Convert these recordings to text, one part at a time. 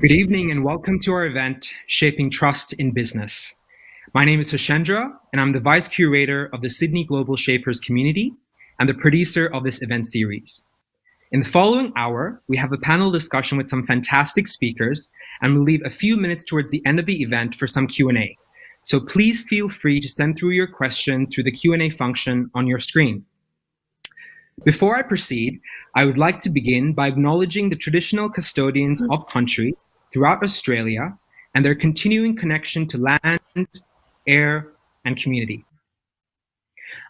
Good evening and welcome to our event, Shaping Trust in Business. My name is Hashendra and I'm the Vice Curator of the Sydney Global Shapers community and the producer of this event series. In the following hour, we have a panel discussion with some fantastic speakers and we'll leave a few minutes towards the end of the event for some Q&A. So please feel free to send through your questions through the Q&A function on your screen. Before I proceed, I would like to begin by acknowledging the traditional custodians of country throughout Australia and their continuing connection to land, air, and community.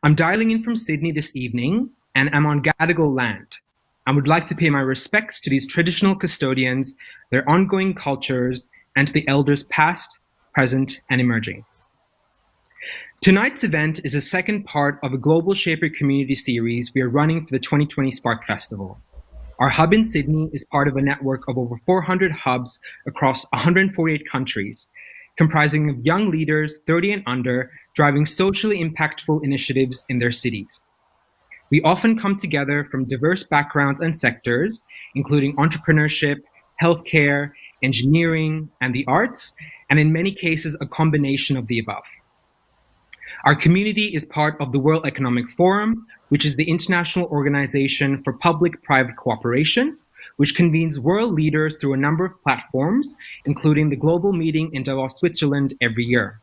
I'm dialing in from Sydney this evening and I'm on Gadigal land. I would like to pay my respects to these traditional custodians, their ongoing cultures, and to the elders past, present, and emerging. Tonight's event is a second part of a Global Shaper community series we are running for the 2020 Spark Festival. Our hub in Sydney is part of a network of over 400 hubs across 148 countries, comprising of young leaders 30 and under driving socially impactful initiatives in their cities. We often come together from diverse backgrounds and sectors, including entrepreneurship, healthcare, engineering, and the arts, and in many cases, a combination of the above. Our community is part of the World Economic Forum, which is the international organization for public-private cooperation, which convenes world leaders through a number of platforms, including the global meeting in Davos, Switzerland every year.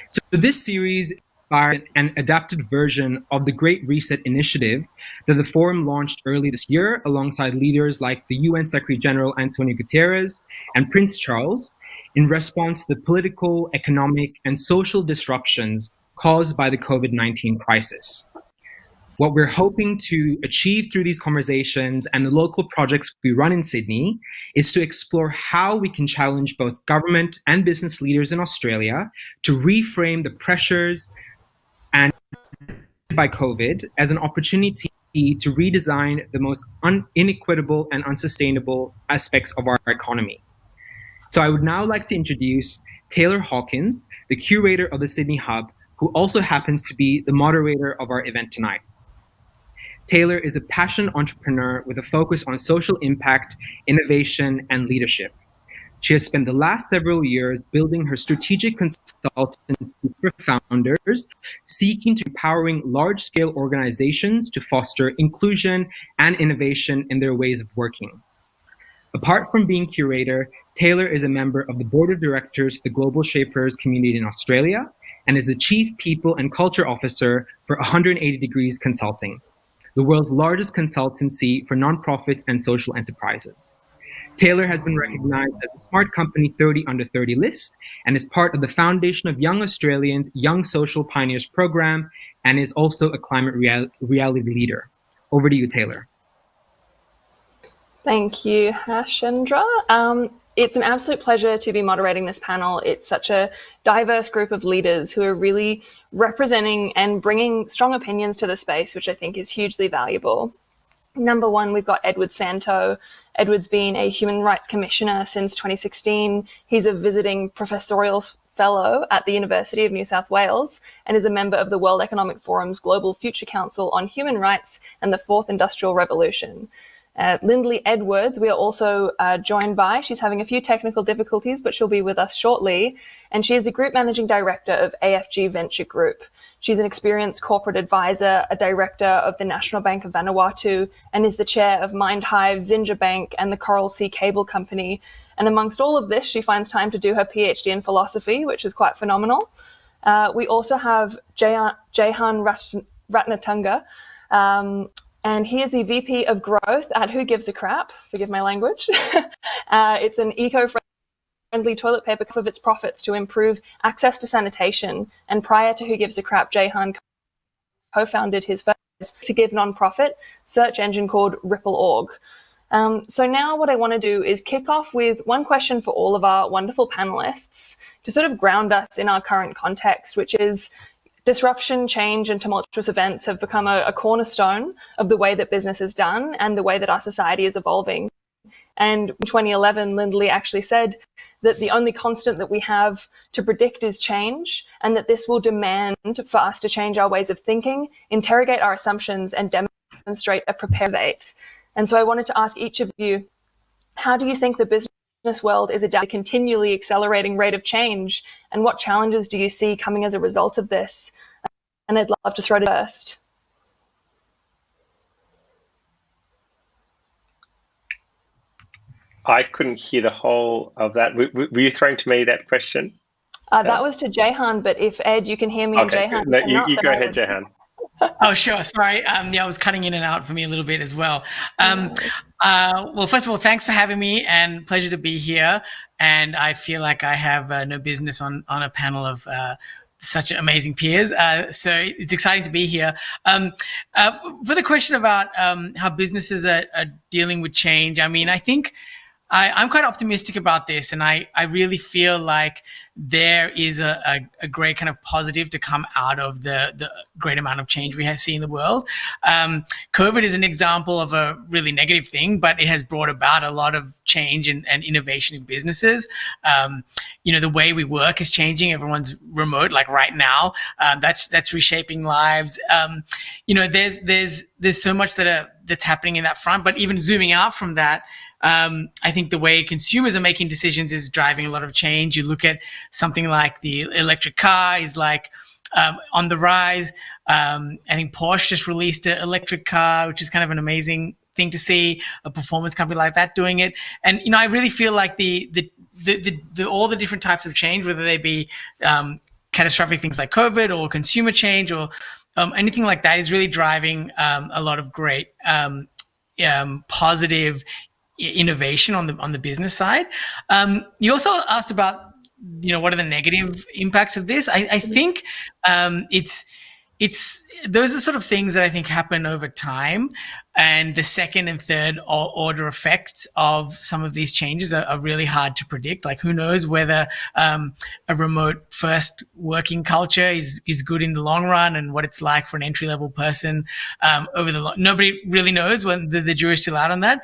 So this series is an adapted version of the Great Reset initiative that the forum launched early this year alongside leaders like the UN Secretary General Antonio Guterres and Prince Charles, in response to the political, economic, and social disruptions caused by the COVID-19 crisis. What we're hoping to achieve through these conversations and the local projects we run in Sydney is to explore how we can challenge both government and business leaders in Australia to reframe the pressures and by COVID as an opportunity to redesign the most inequitable and unsustainable aspects of our economy. So I would now like to introduce Taylor Hawkins, the curator of the Sydney Hub, who also happens to be the moderator of our event tonight. Taylor is a passionate entrepreneur with a focus on social impact, innovation, and leadership. She has spent the last several years building her strategic consultancy for founders, seeking to empowering large-scale organizations to foster inclusion and innovation in their ways of working. Apart from being curator, Taylor is a member of the board of directors of the Global Shapers community in Australia and is the chief people and culture officer for 180 Degrees Consulting, the world's largest consultancy for nonprofits and social enterprises. Taylor has been recognized as a Smart Company 30 Under 30 list and is part of the Foundation of Young Australians Young Social Pioneers program and is also a climate reality leader. Over to you, Taylor. Thank you, Hashendra. It's an absolute pleasure to be moderating this panel. It's such a diverse group of leaders who are really representing and bringing strong opinions to the space, which I think is hugely valuable. Number one, we've got Edward Santo. Edward's been a human rights commissioner since 2016. He's a visiting professorial fellow at the University of New South Wales and is a member of the World Economic Forum's Global Future Council on Human Rights and the Fourth Industrial Revolution. Lindley Edwards, we are also joined by. She's having a few technical difficulties, but she'll be with us shortly. And she is the Group Managing Director of AFG Venture Group. She's an experienced corporate advisor, a director of the National Bank of Vanuatu, and is the chair of Mindhive, Zinger Bank, and the Coral Sea Cable Company. And amongst all of this, she finds time to do her PhD in philosophy, which is quite phenomenal. We also have Jehan Ratnatunga, and he is the VP of Growth at Who Gives a Crap, forgive my language. It's an eco-friendly toilet paper of its profits to improve access to sanitation. And prior to Who Gives a Crap, Jehan co-founded his first to give nonprofit search engine called Ripple.org. So now what I want to do is kick off with one question for all of our wonderful panelists to sort of ground us in our current context, which is disruption, change, and tumultuous events have become a cornerstone of the way that business is done and the way that our society is evolving. And in 2011, Lindley actually said that the only constant that we have to predict is change, and that this will demand for us to change our ways of thinking, interrogate our assumptions, and demonstrate a prepared debate. And so I wanted to ask each of you How do you think the business world is adapting to a continually accelerating rate of change? And what challenges do you see coming as a result of this? And I'd love to throw to first. I couldn't hear the whole of that. Were you throwing to me that question? That was to Jehan, but if Ed, you can hear me, Okay, and Jehan, no, you go ahead, Jehan. Oh, sure. Sorry. Yeah, I was cutting in and out for me a little bit as well. Well, first of all, thanks for having me, and pleasure to be here. And I feel like I have no business on a panel of such amazing peers. So it's exciting to be here. For the question about how businesses are dealing with change, I mean, I think I'm quite optimistic about this, and I really feel like there is a great kind of positive to come out of the great amount of change we have seen in the world. COVID is an example of a really negative thing, but it has brought about a lot of change and innovation in businesses. The way we work is changing. Everyone's remote, like right now. That's reshaping lives. There's so much that's happening in that front. But even zooming out from that, I think the way consumers are making decisions is driving a lot of change. You look at something like the electric car is like on the rise. I think Porsche just released an electric car, which is kind of an amazing thing to see a performance company like that doing it. And I really feel like the all the different types of change, whether they be catastrophic things like COVID or consumer change or anything like that, is really driving a lot of great positive innovation on the business side. You also asked about what are the negative impacts of this. I think it's those are sort of things that I think happen over time, and the second and third order effects of some of these changes are really hard to predict. Like, who knows whether a remote first working culture is good in the long run, and what it's like for an entry level person nobody really knows when the jury's still out on that.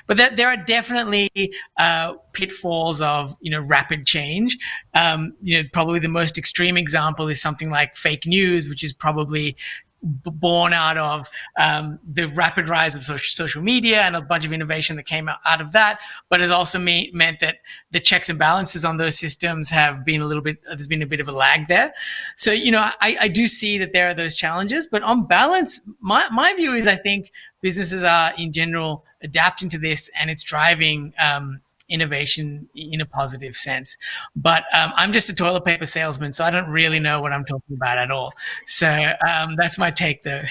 But there are definitely pitfalls of rapid change. Probably the most extreme example is something like fake news, which is probably born out of the rapid rise of social media and a bunch of innovation that came out of that, but has also meant that the checks and balances on those systems have been there's been a bit of a lag there. So, I do see that there are those challenges, but on balance, my view is I think businesses are in general adapting to this, and it's driving innovation in a positive sense. But I'm just a toilet paper salesman, so I don't really know what I'm talking about at all. So that's my take, though.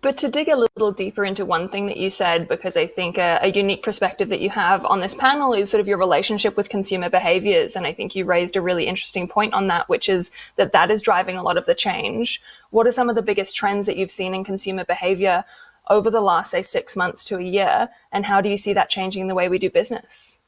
But to dig a little deeper into one thing that you said, because I think a unique perspective that you have on this panel is sort of your relationship with consumer behaviors. And I think you raised a really interesting point on that, which is that is driving a lot of the change. What are some of the biggest trends that you've seen in consumer behavior over the last, say, 6 months to a year? And how do you see that changing the way we do business?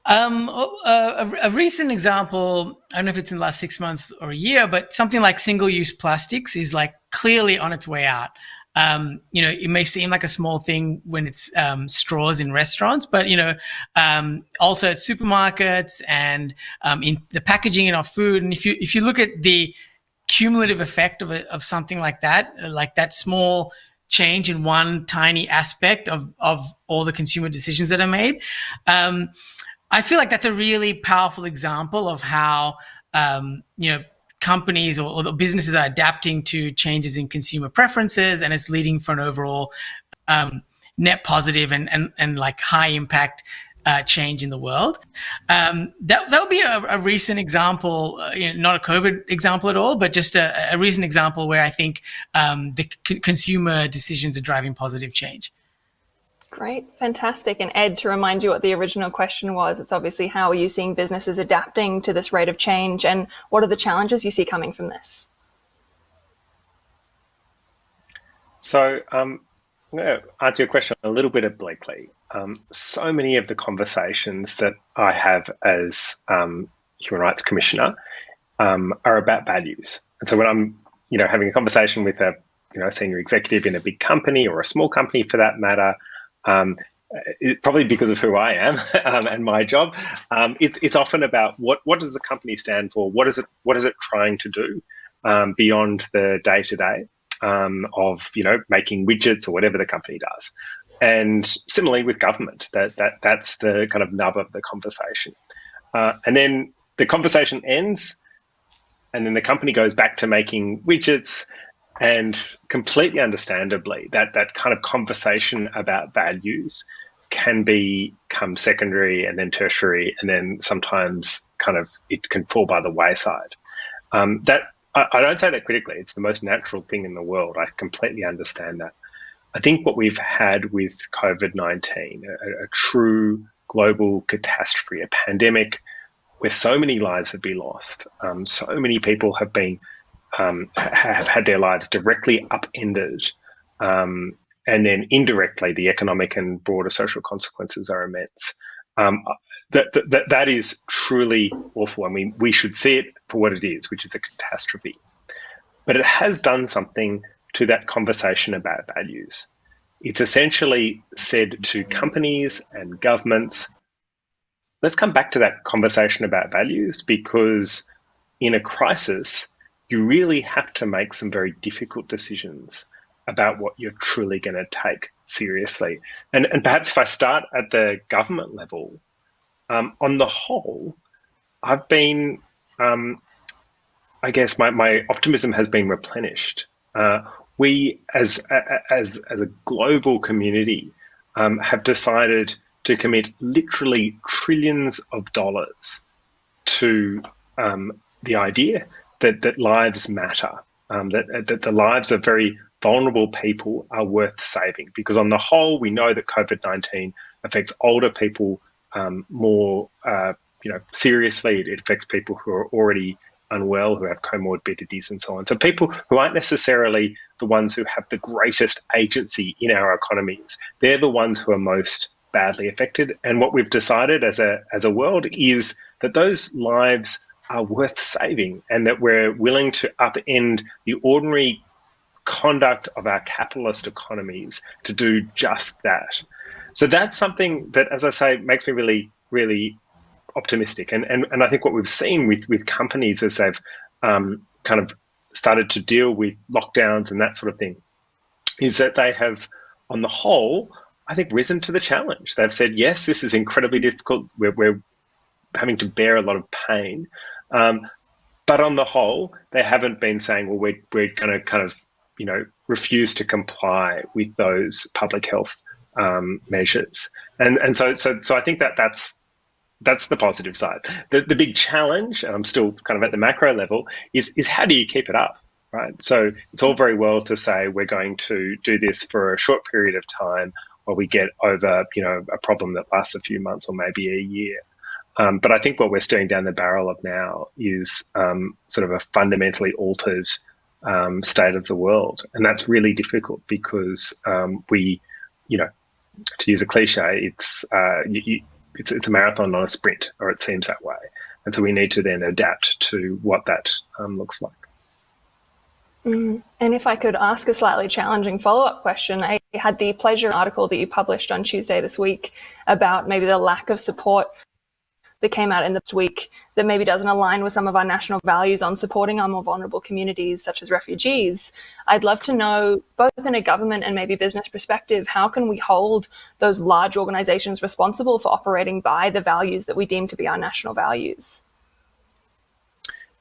A recent example, I don't know if it's in the last 6 months or a year, but something like single-use plastics is like clearly on its way out. It may seem like a small thing when it's straws in restaurants, but also at supermarkets and in the packaging in our food. And if you look at the cumulative effect of something like that small change in one tiny aspect of all the consumer decisions that are made, I feel like that's a really powerful example of how companies or the businesses are adapting to changes in consumer preferences, and it's leading for an overall net positive and like high impact change in the world. That would be a recent example, not a COVID example at all, but just a recent example where I think the consumer decisions are driving positive change. Great, fantastic. And Ed, to remind you what the original question was, it's obviously how are you seeing businesses adapting to this rate of change, and what are the challenges you see coming from this? So I'm going to answer your question a little bit obliquely. So many of the conversations that I have as Human Rights Commissioner are about values. And so when I'm having a conversation with a senior executive in a big company or a small company for that matter, probably because of who I am and my job, it's often about what does the company stand for? What is it trying to do beyond the day-to-day of making widgets or whatever the company does. And similarly with government, that's the kind of nub of the conversation. And then the conversation ends, and then the company goes back to making widgets, and completely understandably, that kind of conversation about values can become secondary and then tertiary, and then sometimes kind of it can fall by the wayside. That I don't say that critically. It's the most natural thing in the world. I completely understand that. I think what we've had with COVID-19, a true global catastrophe, a pandemic where so many lives have been lost, so many people have been have had their lives directly upended, and then indirectly the economic and broader social consequences are immense. That is truly awful. I mean, we should see it for what it is, which is a catastrophe. But it has done something to that conversation about values. It's essentially said to companies and governments, let's come back to that conversation about values, because in a crisis, you really have to make some very difficult decisions about what you're truly going to take seriously. And perhaps if I start at the government level, on the whole, I've been, I guess my optimism has been replenished. We, as a global community, have decided to commit literally trillions of dollars to the idea that lives matter, that the lives of very vulnerable people are worth saving. Because on the whole, we know that COVID-19 affects older people more seriously. It affects people who are already unwell, who have comorbidities and so on. So people who aren't necessarily the ones who have the greatest agency in our economies, they're the ones who are most badly affected. And what we've decided as a world is that those lives are worth saving, and that we're willing to upend the ordinary conduct of our capitalist economies to do just that. So that's something that, as I say, makes me really, really optimistic. And I think what we've seen with companies as they've kind of started to deal with lockdowns and that sort of thing is that they have, on the whole, I think, risen to the challenge. They've said, yes, this is incredibly difficult. We're having to bear a lot of pain. But on the whole, they haven't been saying, well, we're going to kind of, refuse to comply with those public health measures. And so I think that's the positive side. The big challenge, and I'm still kind of at the macro level, is how do you keep it up, right? So it's all very well to say we're going to do this for a short period of time while we get over, a problem that lasts a few months or maybe a year. But I think what we're staring down the barrel of now is sort of a fundamentally altered state of the world. And that's really difficult because we, to use a cliche, it's a marathon, not a sprint, or it seems that way. And so we need to then adapt to what that looks like. And if I could ask a slightly challenging follow-up question, I had the pleasure article that you published on Tuesday this week about maybe the lack of support that came out in this week that maybe doesn't align with some of our national values on supporting our more vulnerable communities, such as refugees. I'd love to know, both in a government and maybe business perspective, how can we hold those large organizations responsible for operating by the values that we deem to be our national values?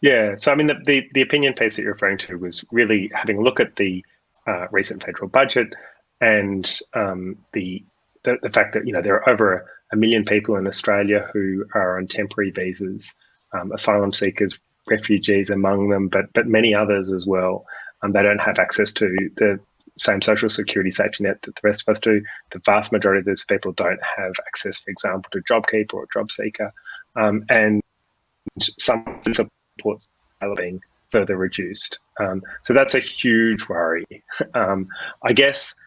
Yeah, so I mean, the opinion piece that you're referring to was really having a look at the recent federal budget and the fact that there are over 1 million people in Australia who are on temporary visas, asylum seekers, refugees among them, but many others as well. They don't have access to the same social security safety net that the rest of us do. The vast majority of those people don't have access, for example, to JobKeeper or JobSeeker, and some supports are being further reduced. So that's a huge worry. I guess,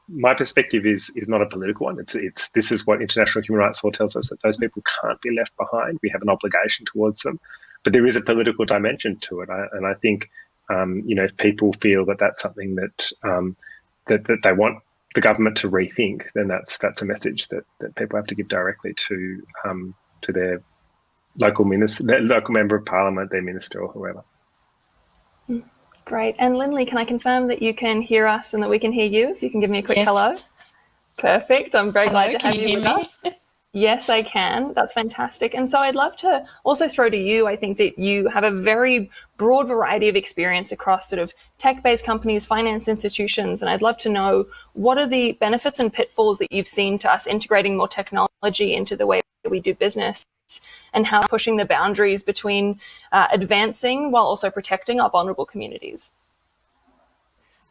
my perspective is not a political one. It's this is what international human rights law tells us, that those people can't be left behind. We have an obligation towards them, but there is a political dimension to it. And I think, if people feel that that's something that that they want the government to rethink, then that's a message that people have to give directly to their local minister, their local member of parliament, their minister, or whoever. Great. And Lindley, can I confirm that you can hear us and that we can hear you? If you can give me a quick hello. Perfect. I'm very glad to have you with us. Yes, I can. That's fantastic. And so I'd love to also throw to you. I think that you have a very broad variety of experience across sort of tech-based companies, finance institutions. And I'd love to know, what are the benefits and pitfalls that you've seen to us integrating more technology into the way we do business, and how pushing the boundaries between advancing while also protecting our vulnerable communities?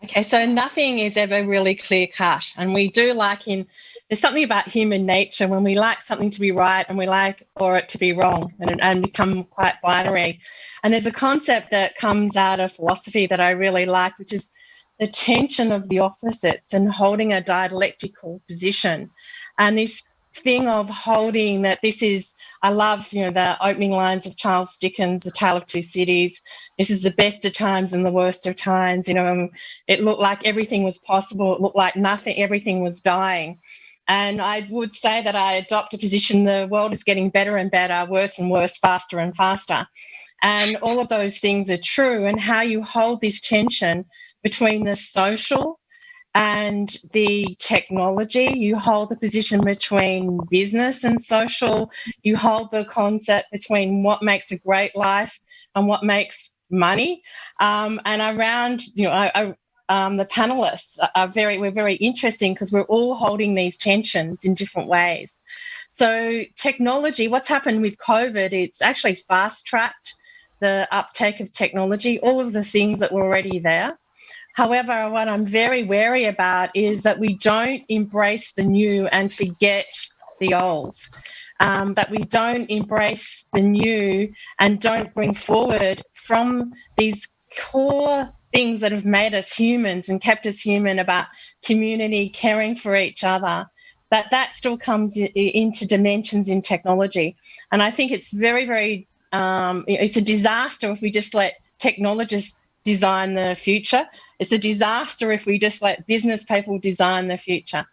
Okay, so nothing is ever really clear cut. And we do there's something about human nature when we like something to be right and we like or it to be wrong and become quite binary. And there's a concept that comes out of philosophy that I really like, which is the tension of the opposites and holding a dialectical position. And this thing of holding that I love, the opening lines of Charles Dickens' A Tale of Two Cities. This is the best of times and the worst of times. It looked like everything was possible. It looked like everything was dying. And I would say that I adopt a position, the world is getting better and better, worse and worse, faster and faster. And all of those things are true. And how you hold this tension between the social and the technology, you hold the position between business and social, you hold the concept between what makes a great life and what makes money. And around, the panelists we're very interesting because we're all holding these tensions in different ways. So technology, what's happened with COVID, it's actually fast-tracked the uptake of technology, all of the things that were already there. However, what I'm very wary about is that we don't embrace the new and forget the old, that we don't embrace the new and don't bring forward from these core things that have made us humans and kept us human about community, caring for each other, that still comes into dimensions in technology. And I think it's very, very, it's a disaster if we just let technologists design the future. It's a disaster if we just let business people design the future.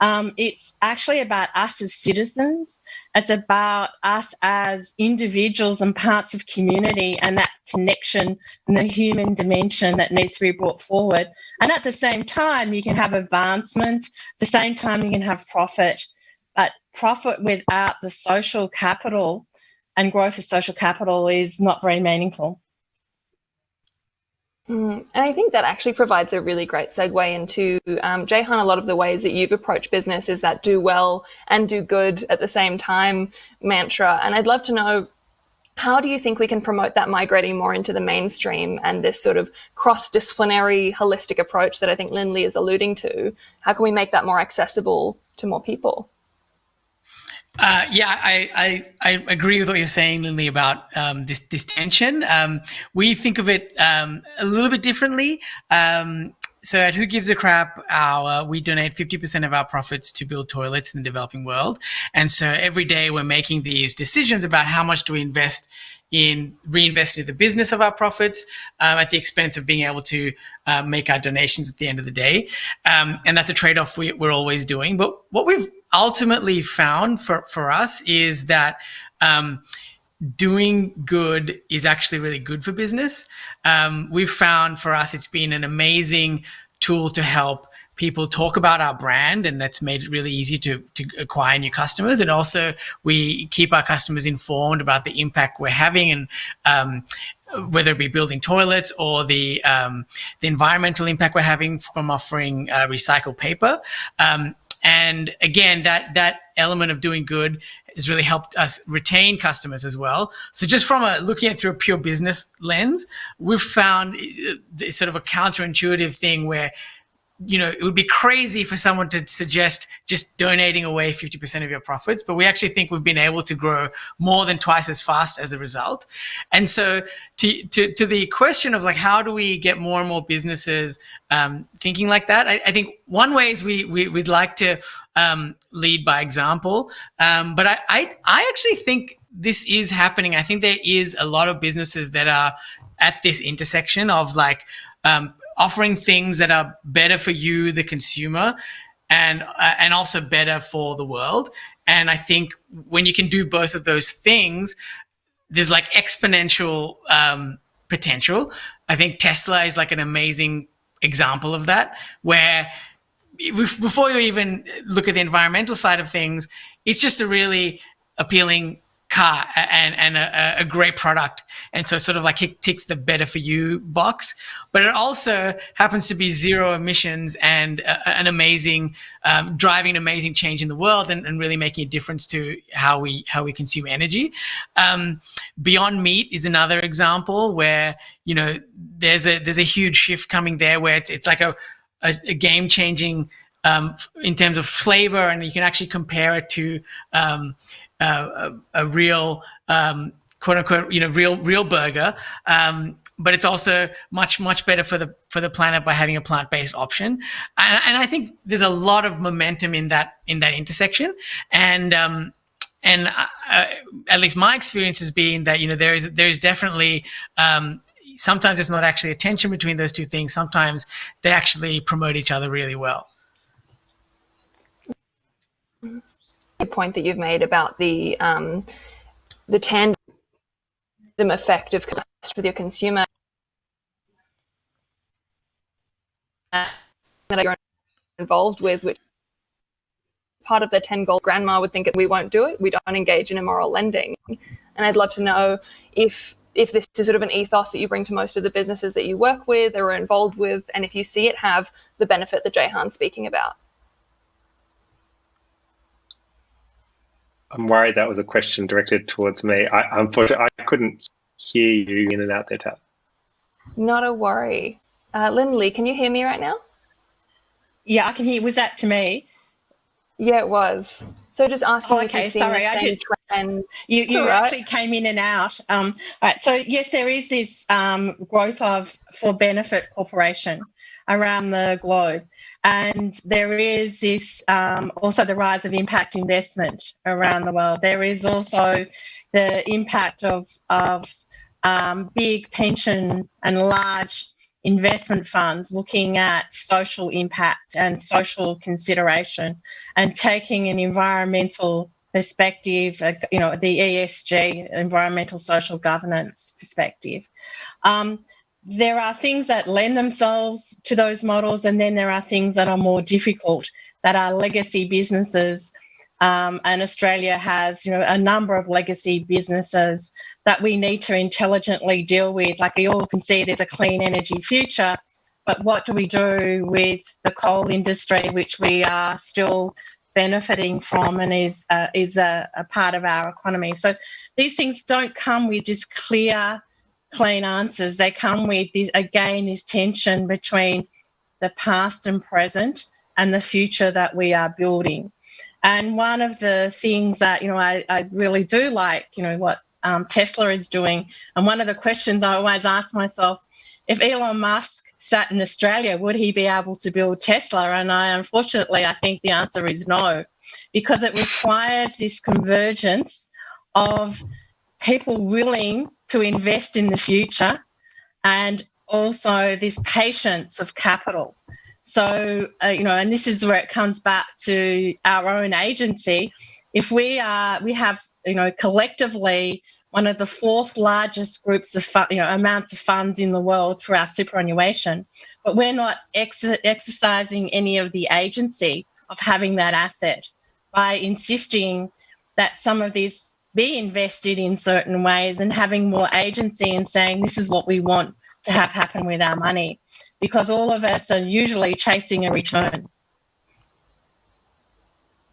It's actually about us as citizens. It's about us as individuals and parts of community, and that connection and the human dimension that needs to be brought forward. And at the same time, you can have advancement. At the same time, you can have profit. But profit without the social capital and growth of social capital is not very meaningful. And I think that actually provides a really great segue into, Jehan, a lot of the ways that you've approached business is that do well and do good at the same time mantra. And I'd love to know, how do you think we can promote that migrating more into the mainstream and this sort of cross-disciplinary, holistic approach that I think Lindley is alluding to? How can we make that more accessible to more people? I agree with what you're saying, Lindley, about this tension. We think of it a little bit differently. So at Who Gives a Crap, we donate 50% of our profits to build toilets in the developing world. And so every day we're making these decisions about how much do we reinvest into the business of our profits at the expense of being able to make our donations at the end of the day. And that's a trade-off we're always doing. But what we've ultimately found for us is that doing good is actually really good for business. We've found for us it's been an amazing tool to help people talk about our brand, and that's made it really easy to acquire new customers. And also we keep our customers informed about the impact we're having, and whether it be building toilets or the environmental impact we're having from offering recycled paper. And again, that element of doing good has really helped us retain customers as well. So just from looking at it through a pure business lens, we've found sort of a counterintuitive thing where, it would be crazy for someone to suggest just donating away 50% of your profits, but we actually think we've been able to grow more than twice as fast as a result. And so to the question of like, how do we get more and more businesses thinking like that? I think one way is we'd like to lead by example. But I actually think this is happening. I think there is a lot of businesses that are at this intersection of like, offering things that are better for you, the consumer, and also better for the world. And I think when you can do both of those things, there's like exponential potential. I think Tesla is like an amazing example of that, where before you even look at the environmental side of things, it's just a really appealing car and a great product. And so sort of like it ticks the better for you box, but it also happens to be zero emissions and an amazing, driving an amazing change in the world and really making a difference to how we consume energy. Beyond Meat is another example where, you know, there's a huge shift coming there where it's like a game changing in terms of flavor, and you can actually compare it to a real quote unquote, you know, real burger. But it's also much better for the planet by having a plant-based option. And I think there's a lot of momentum in that intersection. And at least my experience has been that, you know, there is definitely sometimes it's not actually a tension between those two things. Sometimes they actually promote each other really well. The point that you've made about the tandem effect of trust with your consumer that you're involved with, which part of the 10 goal grandma would think we won't do it, we don't engage in immoral lending. And I'd love to know if this is sort of an ethos that you bring to most of the businesses that you work with or are involved with, and if you see it have the benefit that Jehan's speaking about. I'm worried that was a question directed towards me. Unfortunately, I couldn't hear you in and out there, Tab. Not a worry. Lindley, can you hear me right now? Yeah, I can hear. Was that to me? Yeah, it was. So just asking if you've seen sorry, the same trend. You actually came in and out. All right, so yes, there is this growth of for-benefit corporation around the globe. And there is this also the rise of impact investment around the world. There is also the impact of big pension and large investment funds looking at social impact and social consideration and taking an environmental perspective, you know, the ESG, environmental social governance perspective. There are things that lend themselves to those models, and then there are things that are more difficult, that are legacy businesses. And Australia has, you know, a number of legacy businesses that we need to intelligently deal with. Like we all can see there's a clean energy future, but what do we do with the coal industry, which we are still benefiting from and is a part of our economy? So these things don't come with just clean answers. They come with this tension between the past and present and the future that we are building. And one of the things that, you know, I really do like, you know, what Tesla is doing, and one of the questions I always ask myself, if Elon Musk sat in Australia, would he be able to build Tesla? And unfortunately, I think the answer is no, because it requires this convergence of people willing to invest in the future and also this patience of capital. So, you know, and this is where it comes back to our own agency. If we have, you know, collectively one of the fourth largest groups of amounts of funds in the world for our superannuation, but we're not exercising any of the agency of having that asset by insisting that some of this be invested in certain ways and having more agency and saying this is what we want to have happen with our money, because all of us are usually chasing a return.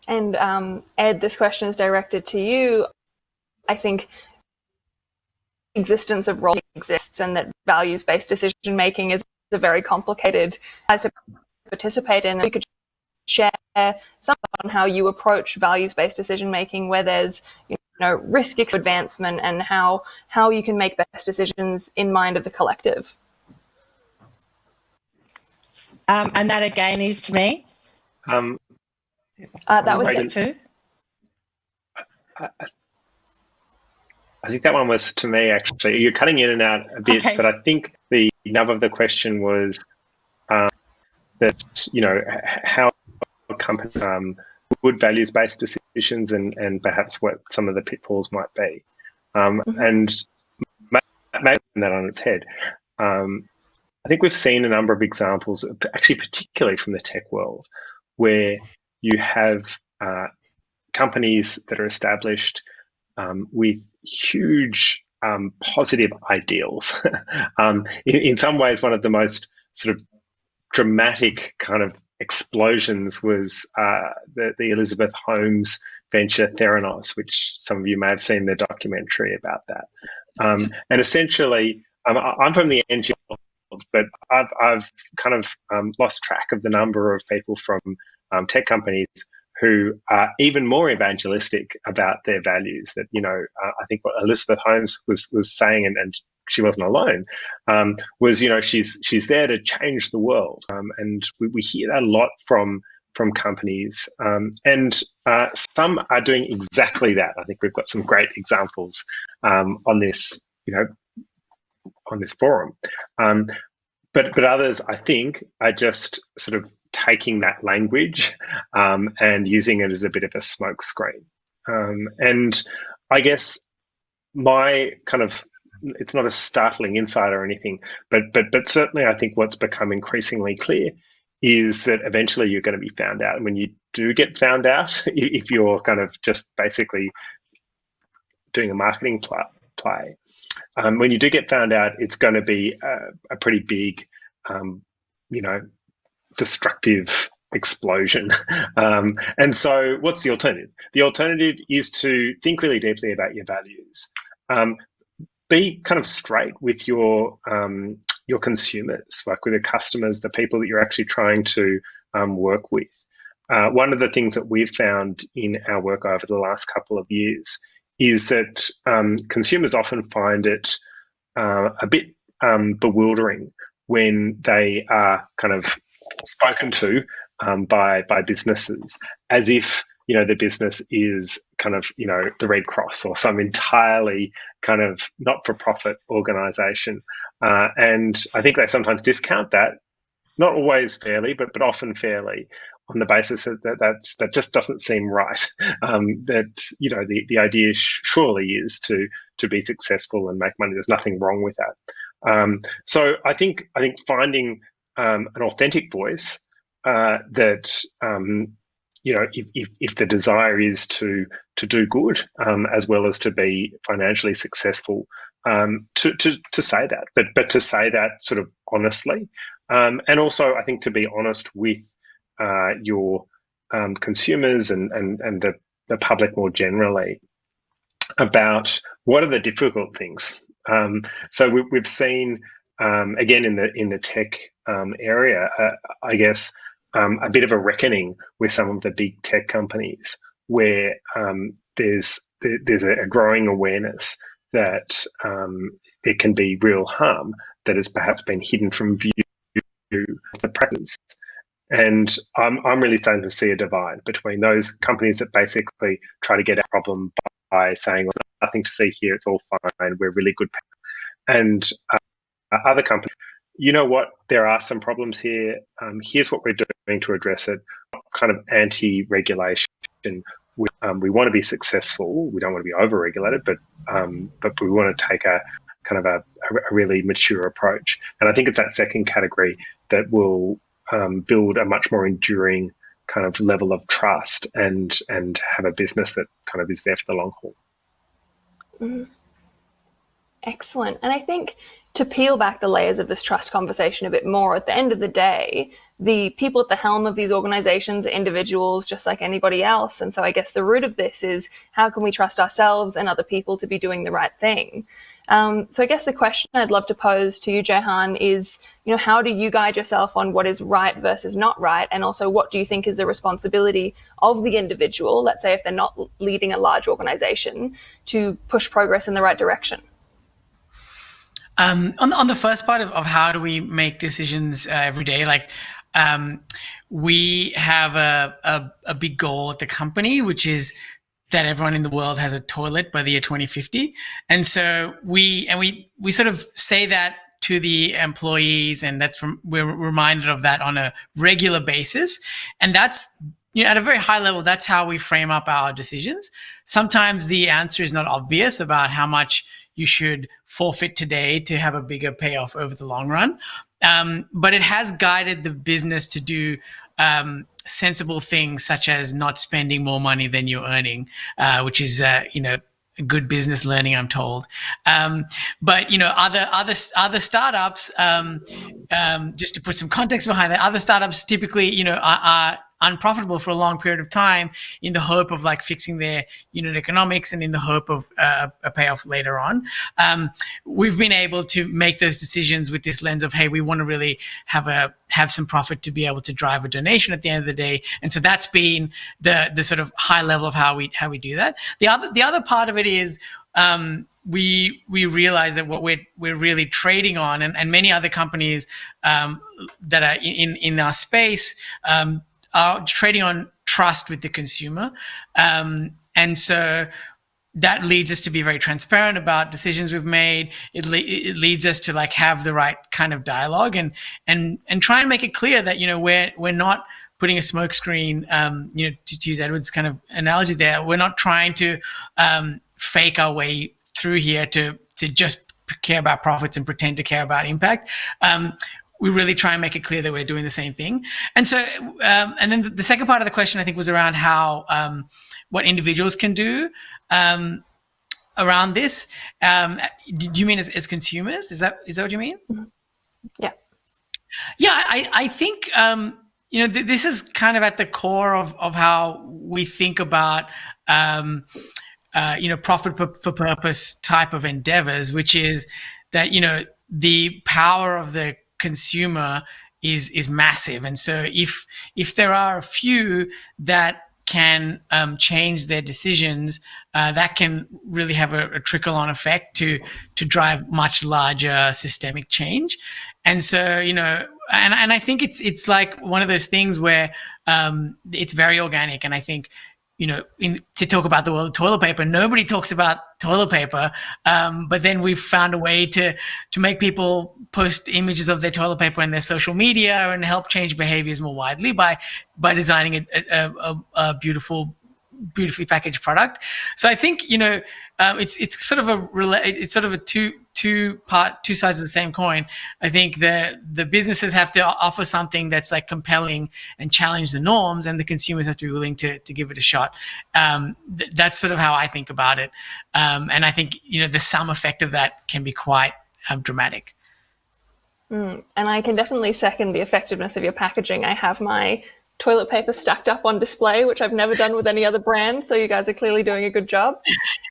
And Ed, this question is directed to you. I think existence of role exists, and that values-based decision making is a very complicated as to participate in. And you could share some on how you approach values-based decision making, where there's, you know, risk advancement, and how you can make best decisions in mind of the collective. And that again is to me. That was it too. I think that one was to me, actually. You're cutting in and out a bit, okay. But I think the nub of the question was that, you know, how companies would values-based decisions and perhaps what some of the pitfalls might be. And maybe that on its head. I think we've seen a number of examples, actually particularly from the tech world, where you have companies that are established with huge positive ideals. In some ways, one of the most sort of dramatic kind of explosions was the Elizabeth Holmes venture Theranos, which some of you may have seen the documentary about that. And essentially, I'm from the NGO world, but I've kind of lost track of the number of people from tech companies who are even more evangelistic about their values. That, I think what Elizabeth Holmes was saying, and she wasn't alone, was, she's there to change the world. And we hear that a lot from companies. And some are doing exactly that. I think we've got some great examples on this, on this forum. But others, I think, are just sort of taking that language and using it as a bit of a smokescreen. And I guess my kind of, it's not a startling insight or anything, but certainly I think what's become increasingly clear is that eventually you're going to be found out. And when you do get found out, if you're kind of just basically doing a marketing play, when you do get found out, it's going to be a pretty big, destructive explosion. And so what's the alternative? The alternative is to think really deeply about your values. Be kind of straight with your consumers, like with your customers, the people that you're actually trying to work with. One of the things that we've found in our work over the last couple of years is that consumers often find it a bit bewildering when they are kind of spoken to by businesses as if the business is kind of the Red Cross or some entirely kind of not-for-profit organisation, and I think they sometimes discount that, not always fairly, but often fairly, on the basis that just doesn't seem right. That the idea surely is to be successful and make money. There's nothing wrong with that. So I think finding an authentic voice that if the desire is to do good as well as to be financially successful, to say that, but to say that sort of honestly, and also I think to be honest with your consumers and the public more generally about what are the difficult things. So we've seen again in the tech area, I guess, a bit of a reckoning with some of the big tech companies where there's a growing awareness that there can be real harm that has perhaps been hidden from view of the presence. And I'm really starting to see a divide between those companies that basically try to get a problem by saying, well, there's nothing to see here, it's all fine, we're really good, and other companies, you know what, there are some problems here, here's what we're doing to address it, kind of anti-regulation. We want to be successful, we don't want to be over-regulated, but we want to take a kind of a really mature approach. And I think it's that second category that will build a much more enduring kind of level of trust and have a business that kind of is there for the long haul. Mm. Excellent. And I think to peel back the layers of this trust conversation a bit more, at the end of the day, the people at the helm of these organizations are individuals just like anybody else. And so I guess the root of this is, how can we trust ourselves and other people to be doing the right thing? So I guess the question I'd love to pose to you, Jehan, is, how do you guide yourself on what is right versus not right? And also, what do you think is the responsibility of the individual, let's say if they're not leading a large organization, to push progress in the right direction? On the first part of how do we make decisions every day, we have a big goal at the company, which is that everyone in the world has a toilet by the year 2050. And so we sort of say that to the employees, and we're reminded of that on a regular basis. And that's, at a very high level, that's how we frame up our decisions. Sometimes the answer is not obvious about how much you should forfeit today to have a bigger payoff over the long run. But it has guided the business to do sensible things, such as not spending more money than you're earning, which is, good business learning, I'm told. But other startups, just to put some context behind that, other startups typically, are unprofitable for a long period of time in the hope of like fixing their unit economics and in the hope of a payoff later on. We've been able to make those decisions with this lens of, hey, we want to really have some profit to be able to drive a donation at the end of the day. And so that's been the sort of high level of how we do that. The other part of it is we realize that what we're really trading on, and many other companies that are in our space are trading on trust with the consumer. And so that leads us to be very transparent about decisions we've made. It leads us to like have the right kind of dialogue and try and make it clear that, we're not putting a smokescreen, to use Edward's kind of analogy there. We're not trying to fake our way through here to just care about profits and pretend to care about impact. We really try and make it clear that we're doing the same thing. And so, and then the second part of the question, I think, was around how, what individuals can do around this. Do you mean as consumers? Is that what you mean? Yeah. Yeah, I think, this is kind of at the core of how we think about, profit for purpose type of endeavors, which is that, the power of the consumer is massive. And so if there are a few that can change their decisions, that can really have a trickle-on effect to drive much larger systemic change. And so, and I think it's like one of those things where it's very organic. And I think, to talk about the world of toilet paper, nobody talks about toilet paper, but then we've found a way to make people post images of their toilet paper in their social media and help change behaviors more widely by designing a beautifully packaged product. So I think it's sort of a two sides of the same coin. I think the businesses have to offer something that's like compelling and challenge the norms, and the consumers have to be willing to give it a shot. That's sort of how I think about it, and I think the sum effect of that can be quite dramatic. And I can definitely second the effectiveness of your packaging. I have my toilet paper stacked up on display, which I've never done with any other brand. So you guys are clearly doing a good job.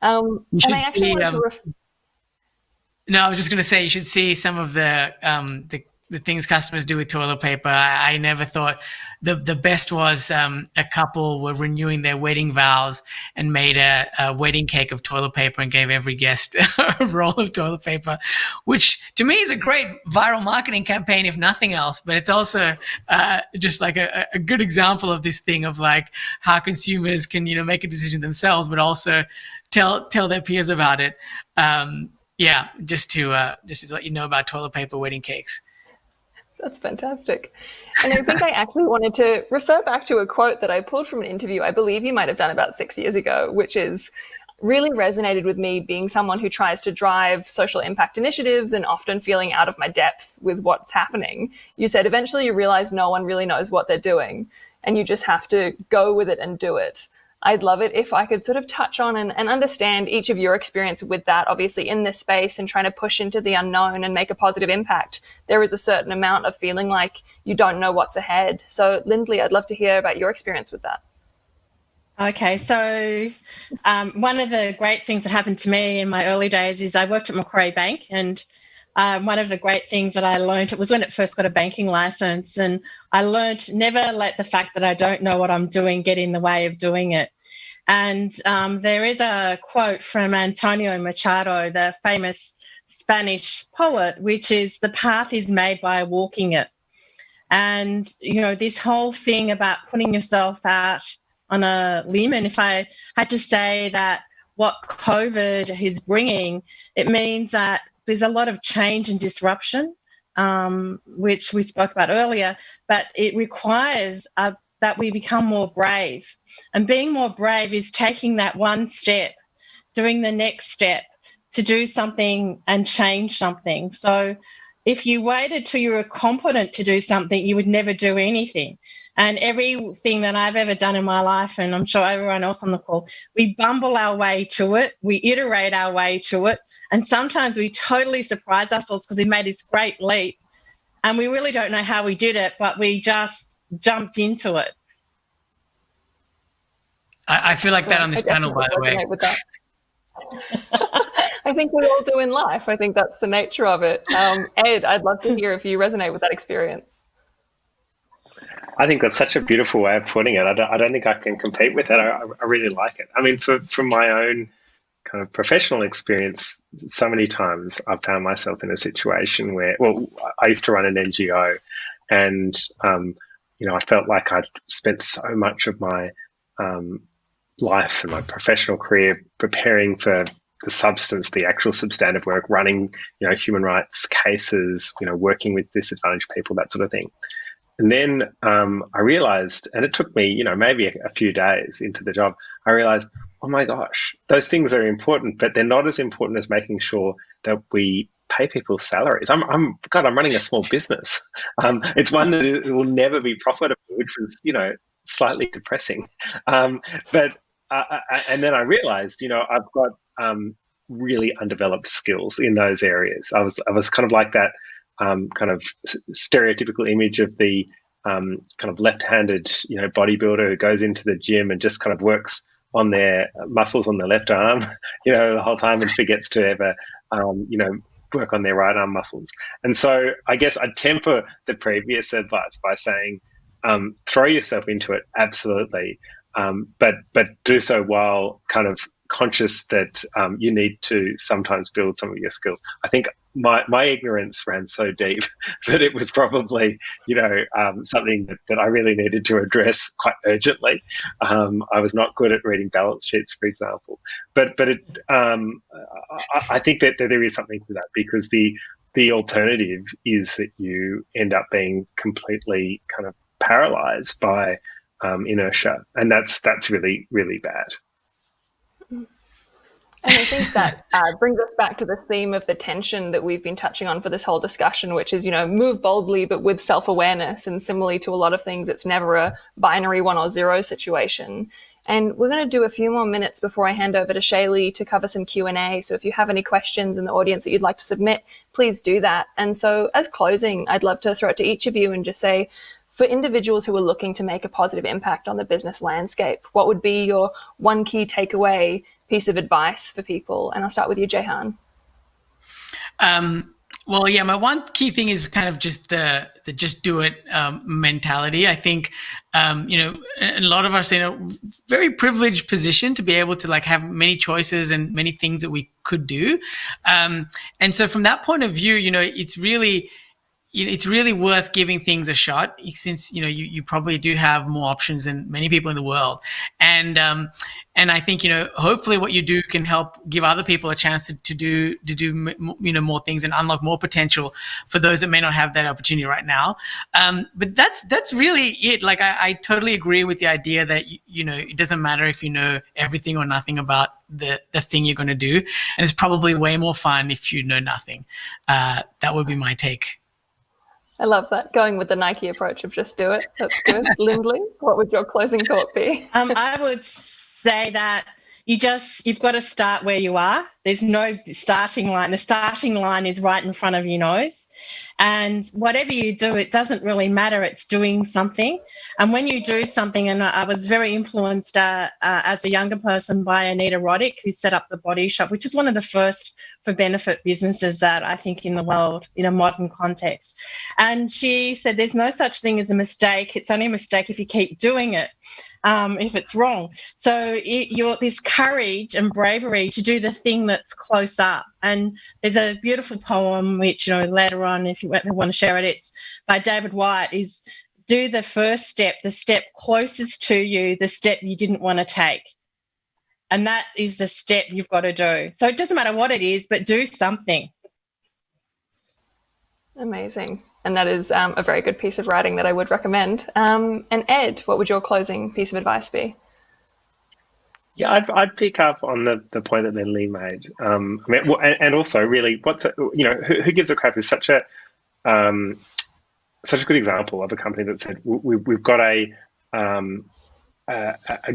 And I actually wanted to No, I was just going to say you should see some of the things customers do with toilet paper. I never thought the best was a couple were renewing their wedding vows and made a wedding cake of toilet paper and gave every guest a roll of toilet paper, which to me is a great viral marketing campaign, if nothing else. But it's also just like a good example of this thing of like how consumers can make a decision themselves, but also tell their peers about it. Just to let you know about toilet paper wedding cakes. That's fantastic. And I think I actually wanted to refer back to a quote that I pulled from an interview I believe you might have done about 6 years ago, which is really resonated with me, being someone who tries to drive social impact initiatives and often feeling out of my depth with what's happening. You said eventually you realize no one really knows what they're doing and you just have to go with it and do it. I'd love it if I could sort of touch on and understand each of your experience with that. Obviously in this space and trying to push into the unknown and make a positive impact, there is a certain amount of feeling like you don't know what's ahead. So Lindley, I'd love to hear about your experience with that. Okay, so one of the great things that happened to me in my early days is I worked at Macquarie Bank, and one of the great things that I learned, it was when it first got a banking license, and I learned never let the fact that I don't know what I'm doing get in the way of doing it. And there is a quote from Antonio Machado, the famous Spanish poet, which is, "The path is made by walking it." And, this whole thing about putting yourself out on a limb, and if I had to say that what COVID is bringing, it means that there's a lot of change and disruption, which we spoke about earlier, but it requires that we become more brave. And being more brave is taking that one step, doing the next step, to do something and change something. So if you waited till you were competent to do something, you would never do anything. And everything that I've ever done in my life, and I'm sure everyone else on the call, we bumble our way to it, we iterate our way to it, and sometimes we totally surprise ourselves because we made this great leap and we really don't know how we did it, but we just jumped into it. I feel like that on this panel, by the way. With that. I think we all do in life. I think that's the nature of it. Ed, I'd love to hear if you resonate with that experience. I think that's such a beautiful way of putting it. I don't think I can compete with that. I really like it. I mean, from my own kind of professional experience, so many times I've found myself in a situation where, well, I used to run an NGO, and I felt like I'd spent so much of my life and my professional career preparing for the substance, the actual substantive work, running, human rights cases, working with disadvantaged people, that sort of thing. And then I realized, and it took me, maybe a few days into the job, I realized, oh my gosh, those things are important, but they're not as important as making sure that we pay people's salaries. I'm running a small business. It's one that will never be profitable, which was, slightly depressing. But and then I realized, I've got really undeveloped skills in those areas. I was kind of like that kind of stereotypical image of the kind of left-handed, bodybuilder who goes into the gym and just kind of works on their muscles on the left arm, the whole time, and forgets to ever, work on their right arm muscles. And so I guess I'd temper the previous advice by saying, throw yourself into it, absolutely, but do so while kind of conscious that you need to sometimes build some of your skills. I think my ignorance ran so deep that it was probably, something that I really needed to address quite urgently. I was not good at reading balance sheets, for example, but I think that there is something to that, because the alternative is that you end up being completely kind of paralyzed by inertia, and that's really, really bad. And I think that brings us back to this theme of the tension that we've been touching on for this whole discussion, which is, move boldly, but with self-awareness. And similarly to a lot of things, it's never a binary 1 or 0 situation. And we're going to do a few more minutes before I hand over to Shaylee to cover some Q&A. So if you have any questions in the audience that you'd like to submit, please do that. And so as closing, I'd love to throw it to each of you and just say, for individuals who are looking to make a positive impact on the business landscape, what would be your one key takeaway piece of advice for people? And I'll start with you, Jehan. Well, yeah, my one key thing is kind of just the just do it mentality. I think, a lot of us are in a very privileged position to be able to have many choices and many things that we could do. And so from that point of view, it's really worth giving things a shot, since you probably do have more options than many people in the world, and I think hopefully what you do can help give other people a chance to do more things and unlock more potential for those that may not have that opportunity right now. But that's really it. I totally agree with the idea that it doesn't matter if you know everything or nothing about the thing you're going to do, and it's probably way more fun if you know nothing. That would be my take. I love that. Going with the Nike approach of just do it. That's good. Lindley, what would your closing thought be? I would say that you've got to start where you are. There's no starting line. The starting line is right in front of your nose. And whatever you do, it doesn't really matter. It's doing something. And when you do something, and I was very influenced as a younger person by Anita Roddick, who set up the Body Shop, which is one of the first for-benefit businesses that I think in the world, in a modern context. And she said there's no such thing as a mistake. It's only a mistake if you keep doing it, if it's wrong. So you're this courage and bravery to do the thing that's close up. And there's a beautiful poem, which, later on, if you want to share it, it's by David White, is do the first step, the step closest to you, the step you didn't want to take. And that is the step you've got to do. So it doesn't matter what it is, but do something. Amazing. And that is a very good piece of writing that I would recommend. And Ed, what would your closing piece of advice be? Yeah, I'd pick up on the point that Lindley made. I mean, and also really, who gives a crap is such a good example of a company that said we've got a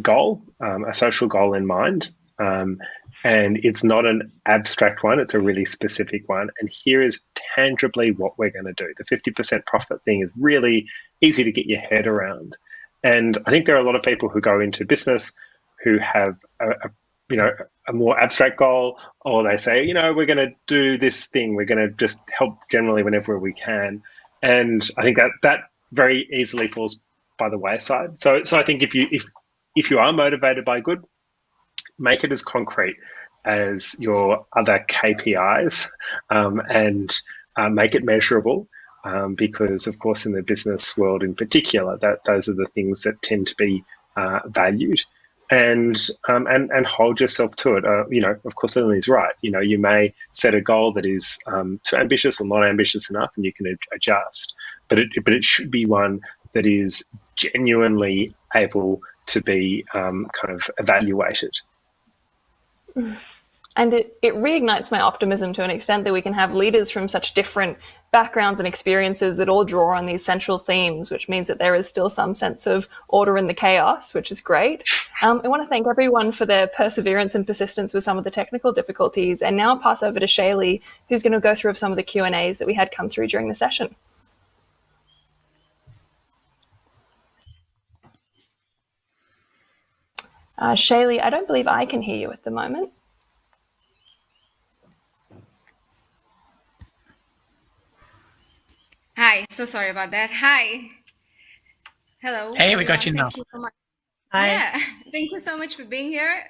goal, a social goal in mind, and it's not an abstract one; it's a really specific one. And here is tangibly what we're going to do. The 50% profit thing is really easy to get your head around, and I think there are a lot of people who go into business who have a more abstract goal, or they say, we're going to do this thing, we're going to just help generally whenever we can. And I think that very easily falls by the wayside. So I think if you are motivated by good, make it as concrete as your other KPIs, and make it measurable, because of course in the business world in particular, those are the things that tend to be valued. And hold yourself to it. Of course, Lily's right. You may set a goal that is too ambitious or not ambitious enough, and you can adjust. But it should be one that is genuinely able to be kind of evaluated. And it reignites my optimism to an extent that we can have leaders from such different backgrounds and experiences that all draw on these central themes, which means that there is still some sense of order in the chaos, which is great. I want to thank everyone for their perseverance and persistence with some of the technical difficulties, and now pass over to Shaylee, who's going to go through some of the Q&As that we had come through during the session. Shaylee, I don't believe I can hear you at the moment. Hi, so sorry about that. Hi. Hello. Hey, we got you now. Thank you so much. Hi. Yeah, thank you so much for being here.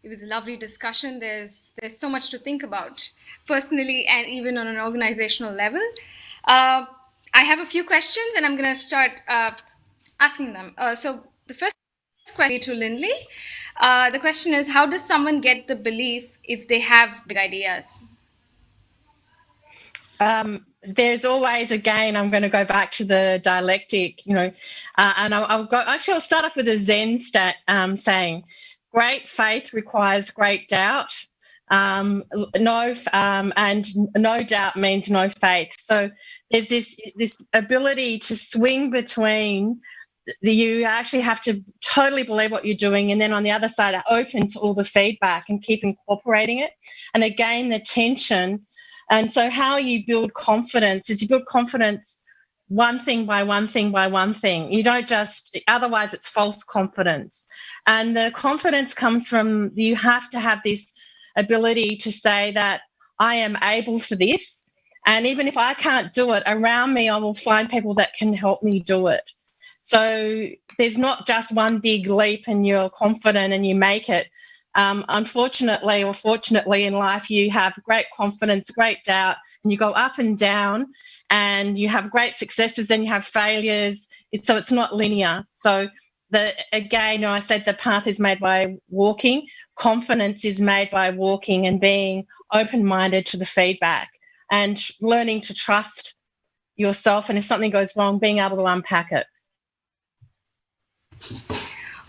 It was a lovely discussion. There's so much to think about personally and even on an organizational level. I have a few questions and I'm going to start asking them. So the first question to Lindley. The question is, how does someone get the belief if they have big ideas? There's always, again, I'm going to go back to the dialectic, and I'll start off with a Zen saying, great faith requires great doubt. And no doubt means no faith. So there's this ability to swing between you actually have to totally believe what you're doing, and then on the other side are open to all the feedback and keep incorporating it. And again, the tension. And so how you build confidence is you build confidence one thing by one thing by one thing. You don't just, otherwise it's false confidence. And the confidence comes from, you have to have this ability to say that I am able for this. And even if I can't do it, around me, I will find people that can help me do it. So there's not just one big leap and you're confident and you make it. Unfortunately or fortunately in life, you have great confidence, great doubt, and you go up and down, and you have great successes and you have failures. So it's not linear. So I said the path is made by walking. Confidence is made by walking and being open-minded to the feedback and learning to trust yourself. And if something goes wrong, being able to unpack it.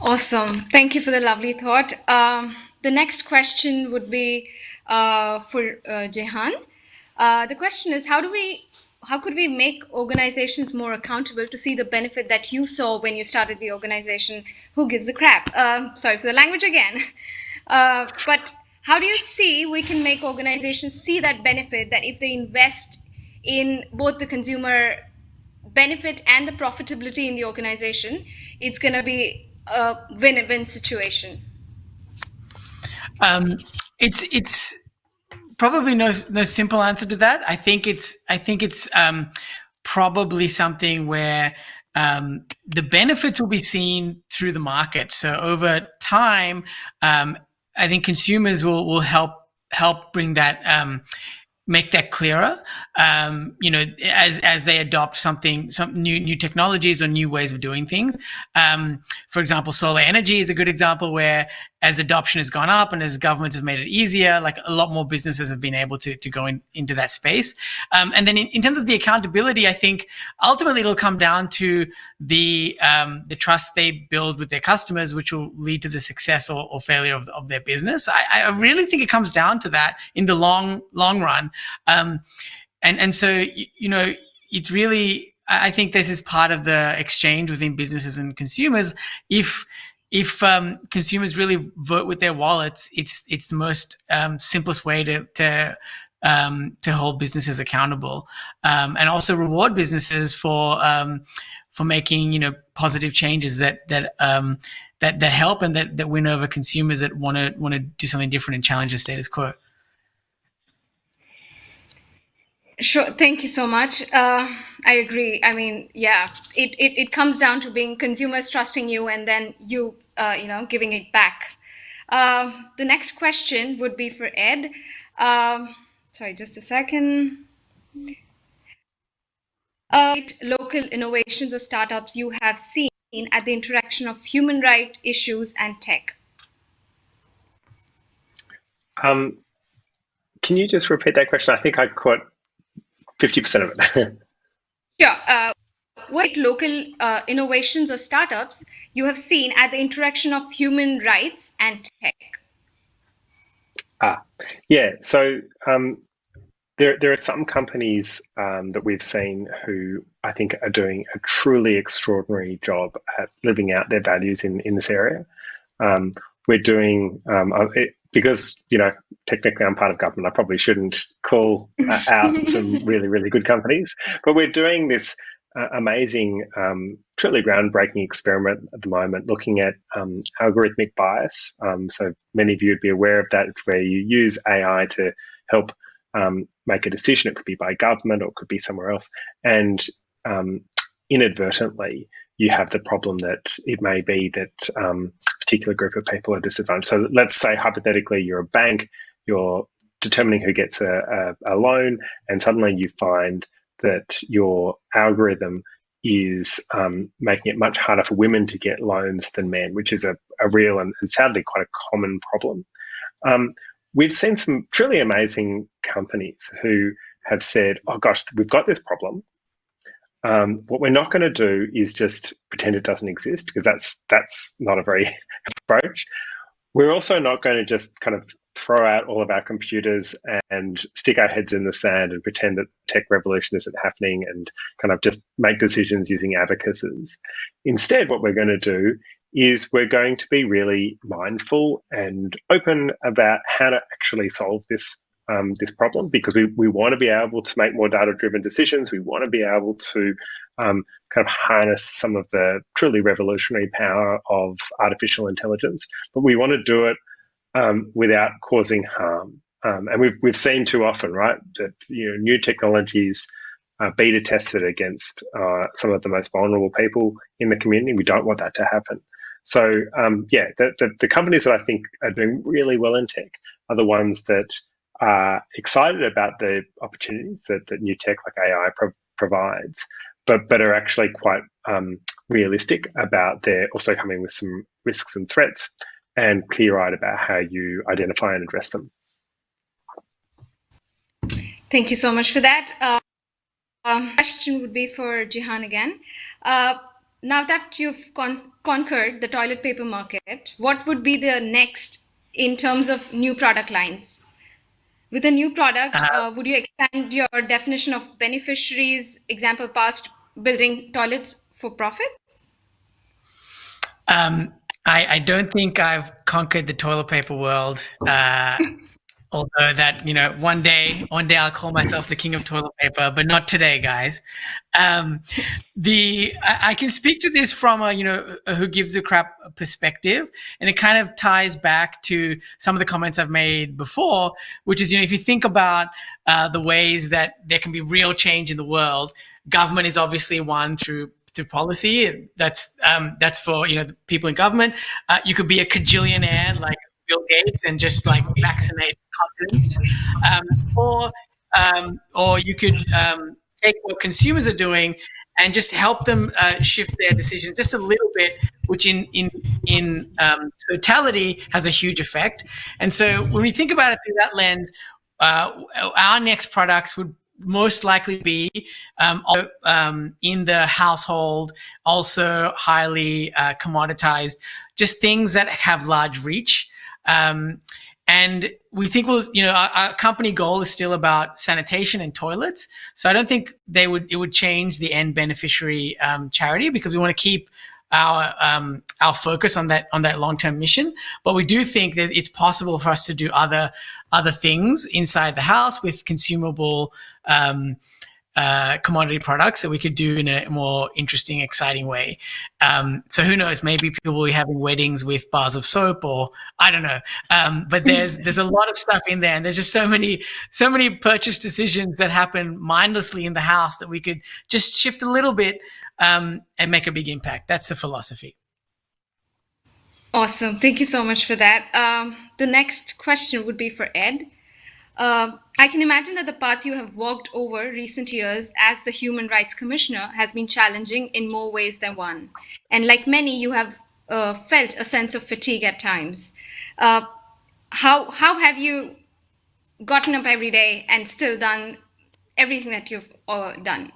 Awesome. Thank you for the lovely thought. The next question would be for Jehan. The question is, how could we make organizations more accountable to see the benefit that you saw when you started the organization? Who gives a crap? Sorry for the language again. But how do you see we can make organizations see that benefit, that if they invest in both the consumer benefit and the profitability in the organization, it's going to be a win-win situation? It's probably no simple answer to that. I think it's probably something where the benefits will be seen through the market. So over time, I think consumers will help bring that. Make that clearer, as they adopt some new technologies or new ways of doing things. For example, solar energy is a good example where as adoption has gone up and as governments have made it easier, like a lot more businesses have been able to go into that space. And then in terms of the accountability, I think ultimately it'll come down to the trust they build with their customers, which will lead to the success or failure of their business. I really think it comes down to that in the long run. And so, it's really, I think this is part of the exchange within businesses and consumers. If consumers really vote with their wallets, it's the most simplest way to hold businesses accountable, and also reward businesses for making positive changes that help and that win over consumers that want to do something different and challenge the status quo. Sure. Thank you so much. I agree. I mean, yeah, it comes down to being consumers trusting you and then you, giving it back. The next question would be for Ed. Sorry, just a second. Local innovations or startups you have seen at the interaction of human rights issues and tech. Can you just repeat that question? I think I caught 50% of it. Sure. What local innovations or startups you have seen at the interaction of human rights and tech? Yeah. So there are some companies that we've seen who I think are doing a truly extraordinary job at living out their values in this area. We're doing because technically I'm part of government. I probably shouldn't call out some really, really good companies, but we're doing this amazing, truly groundbreaking experiment at the moment, looking at algorithmic bias. So many of you would be aware of that. It's where you use AI to help make a decision. It could be by government or it could be somewhere else, and inadvertently you have the problem that it may be that a particular group of people are disadvantaged. So let's say hypothetically you're a bank, you're determining who gets a loan, and suddenly you find that your algorithm is making it much harder for women to get loans than men, which is a real and sadly quite a common problem. We've seen some truly amazing companies who have said, oh gosh, we've got this problem. What we're not going to do is just pretend it doesn't exist, because that's not a very approach. We're also not going to just kind of throw out all of our computers and stick our heads in the sand and pretend that tech revolution isn't happening and kind of just make decisions using abacuses. Instead, what we're going to do is we're going to be really mindful and open about how to actually solve this problem, because we want to be able to make more data-driven decisions. We want to be able to kind of harness some of the truly revolutionary power of artificial intelligence, but we want to do it without causing harm. And we've seen too often, right, that new technologies beta tested against some of the most vulnerable people in the community. We don't want that to happen. So the companies that I think are doing really well in tech are the ones that are excited about the opportunities that new tech like AI provides, but are actually quite realistic about they're also coming with some risks and threats, and clear-eyed about how you identify and address them. Thank you so much for that. Question would be for Jehan again. Now that you've conquered the toilet paper market, what would be the next in terms of new product lines? With a new product, would you expand your definition of beneficiaries, example past building toilets for profit? I don't think I've conquered the toilet paper world. Although that, one day I'll call myself the king of toilet paper, but not today, guys. I can speak to this from a who gives a crap perspective, and it kind of ties back to some of the comments I've made before, which is, if you think about the ways that there can be real change in the world, government is obviously one through policy, and that's for the people in government. You could be a cajillionaire like Bill Gates and just like vaccinate continents, or you could take what consumers are doing and just help them shift their decision just a little bit which in totality has a huge effect. And so when we think about it through that lens, our next products would most likely be in the household, also highly commoditized, just things that have large reach. And we think our company goal is still about sanitation and toilets. So I don't think it would change the end beneficiary charity, because we want to keep our focus on that long-term mission. But we do think that it's possible for us to do other things inside the house with consumable commodity products that we could do in a more interesting, exciting way. So who knows? Maybe people will be having weddings with bars of soap, or I don't know. But there's a lot of stuff in there, and there's just so many purchase decisions that happen mindlessly in the house that we could just shift a little bit and make a big impact. That's the philosophy. Awesome. Thank you so much for that. The next question would be for Ed. I can imagine that the path you have walked over recent years as the Human Rights Commissioner has been challenging in more ways than one. And like many, you have felt a sense of fatigue at times. How have you gotten up every day and still done everything that you've done?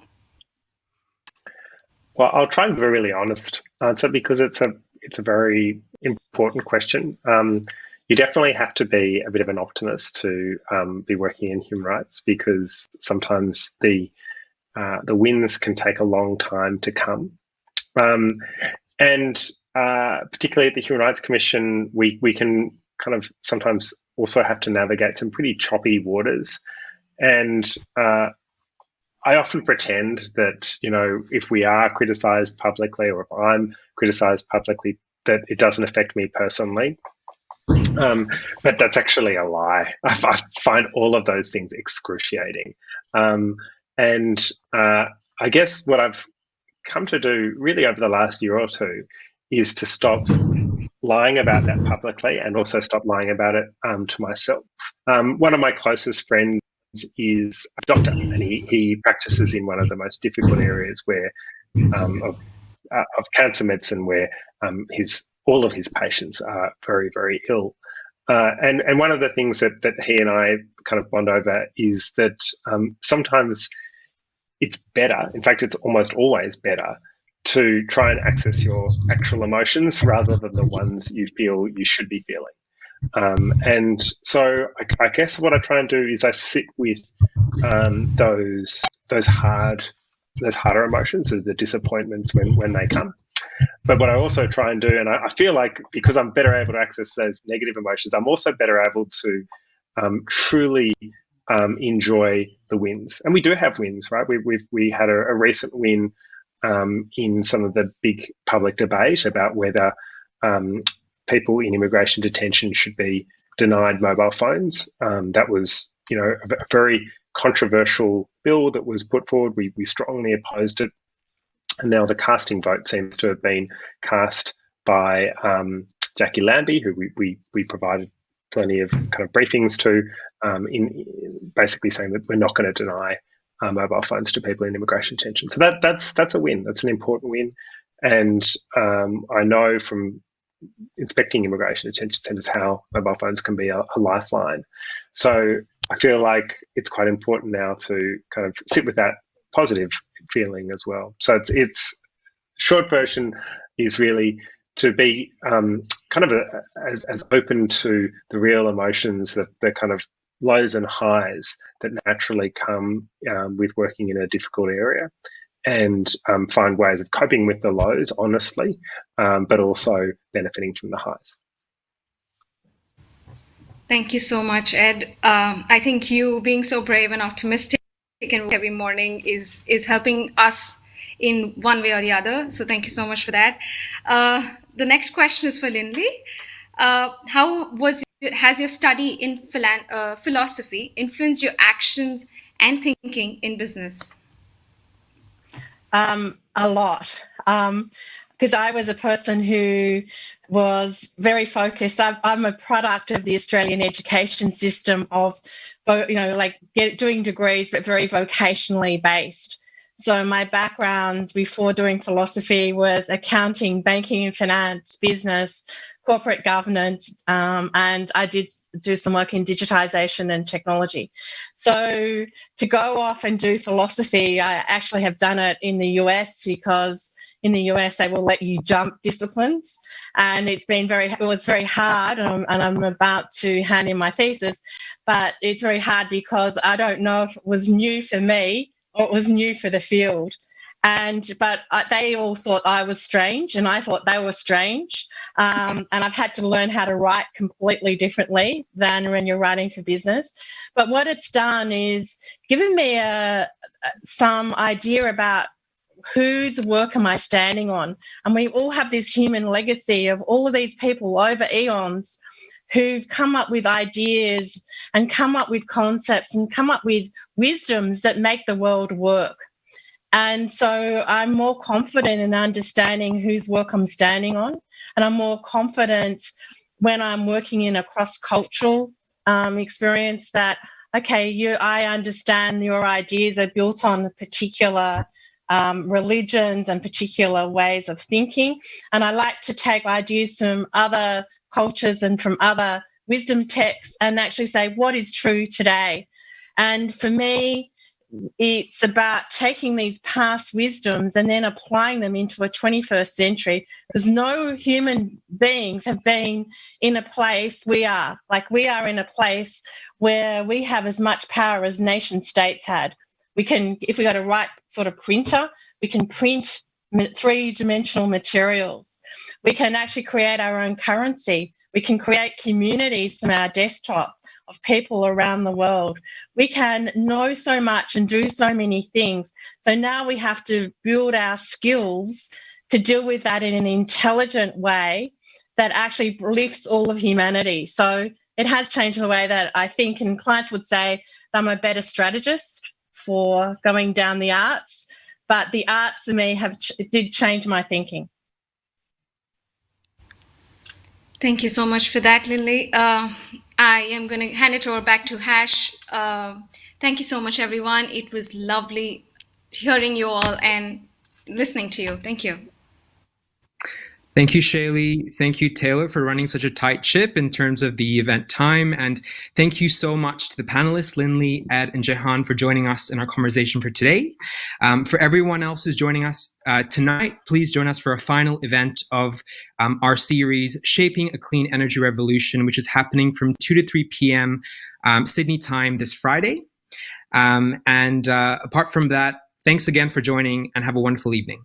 Well, I'll try and be a really honest answer, because it's a very important question. You definitely have to be a bit of an optimist to be working in human rights, because sometimes the wins can take a long time to come. And particularly at the Human Rights Commission, we can kind of sometimes also have to navigate some pretty choppy waters. And I often pretend that, if we are criticised publicly, or if I'm criticised publicly, that it doesn't affect me personally. But that's actually a lie. I find all of those things excruciating. And I guess what I've come to do really over the last year or two is to stop lying about that publicly, and also stop lying about it to myself. One of my closest friends is a doctor, and he practices in one of the most difficult areas of cancer medicine, where all of his patients are very, very ill. And one of the things that he and I kind of bond over is that sometimes it's better, in fact, it's almost always better, to try and access your actual emotions rather than the ones you feel you should be feeling. And so I guess what I try and do is I sit with those harder emotions, the disappointments when they come. But what I also try and do, and I feel like because I'm better able to access those negative emotions, I'm also better able to truly enjoy the wins. And we do have wins, right? We had a recent win in some of the big public debate about whether people in immigration detention should be denied mobile phones. That was, a very controversial bill that was put forward. We strongly opposed it. And now the casting vote seems to have been cast by Jackie Lambie, who we provided plenty of kind of briefings to, in basically saying that we're not going to deny mobile phones to people in immigration detention. So that's a win. That's an important win. And I know from inspecting immigration detention centres how mobile phones can be a lifeline. So I feel like it's quite important now to kind of sit with that positive feeling as well. So it's short version is really to be kind of as open to the real emotions, the kind of lows and highs that naturally come with working in a difficult area, and find ways of coping with the lows honestly, but also benefiting from the highs. Thank you so much, Ed. I think you being so brave and optimistic and every morning is helping us in one way or the other. So thank you so much for that. The next question is for Lindley. Has your study in philosophy influenced your actions and thinking in business? A lot. Because I was a person who was very focused. I'm a product of the Australian education system of, doing degrees, but very vocationally based. So my background before doing philosophy was accounting, banking and finance, business, corporate governance, and I did do some work in digitization and technology. So to go off and do philosophy, I actually have done it in the US, because in the US they will let you jump disciplines, and it was very hard, and I'm about to hand in my thesis, but it's very hard because I don't know if it was new for me or it was new for the field. But they all thought I was strange, and I thought they were strange. And I've had to learn how to write completely differently than when you're writing for business. But what it's done is given me some idea about whose work am I standing on. And we all have this human legacy of all of these people over eons who've come up with ideas and come up with concepts and come up with wisdoms that make the world work. And so I'm more confident in understanding whose work I'm standing on. And I'm more confident when I'm working in a cross-cultural experience that, okay, I understand your ideas are built on particular religions and particular ways of thinking. And I like to take ideas from other cultures and from other wisdom texts and actually say, what is true today? And for me, it's about taking these past wisdoms and then applying them into a 21st century, because no human beings have been in a place we are in a place where we have as much power as nation states had. We can, if we got a right sort of printer, we can print three-dimensional materials. We can actually create our own currency. We can create communities from our desktop of people around the world. We can know so much and do so many things. So now we have to build our skills to deal with that in an intelligent way that actually lifts all of humanity. So it has changed the way that I think, and clients would say I'm a better strategist for going down the arts, but the arts for me did change my thinking. Thank you so much for that, Lindley. I am going to hand it over back to Hash. Thank you so much, everyone. It was lovely hearing you all and listening to you. Thank you. Thank you, Shaylee. Thank you, Taylor, for running such a tight ship in terms of the event time. And thank you so much to the panelists, Lindley, Ed, and Jehan, for joining us in our conversation for today. For everyone else who's joining us tonight, please join us for a final event of our series, Shaping a Clean Energy Revolution, which is happening from 2 to 3 p.m. Sydney time this Friday. Apart from that, thanks again for joining and have a wonderful evening.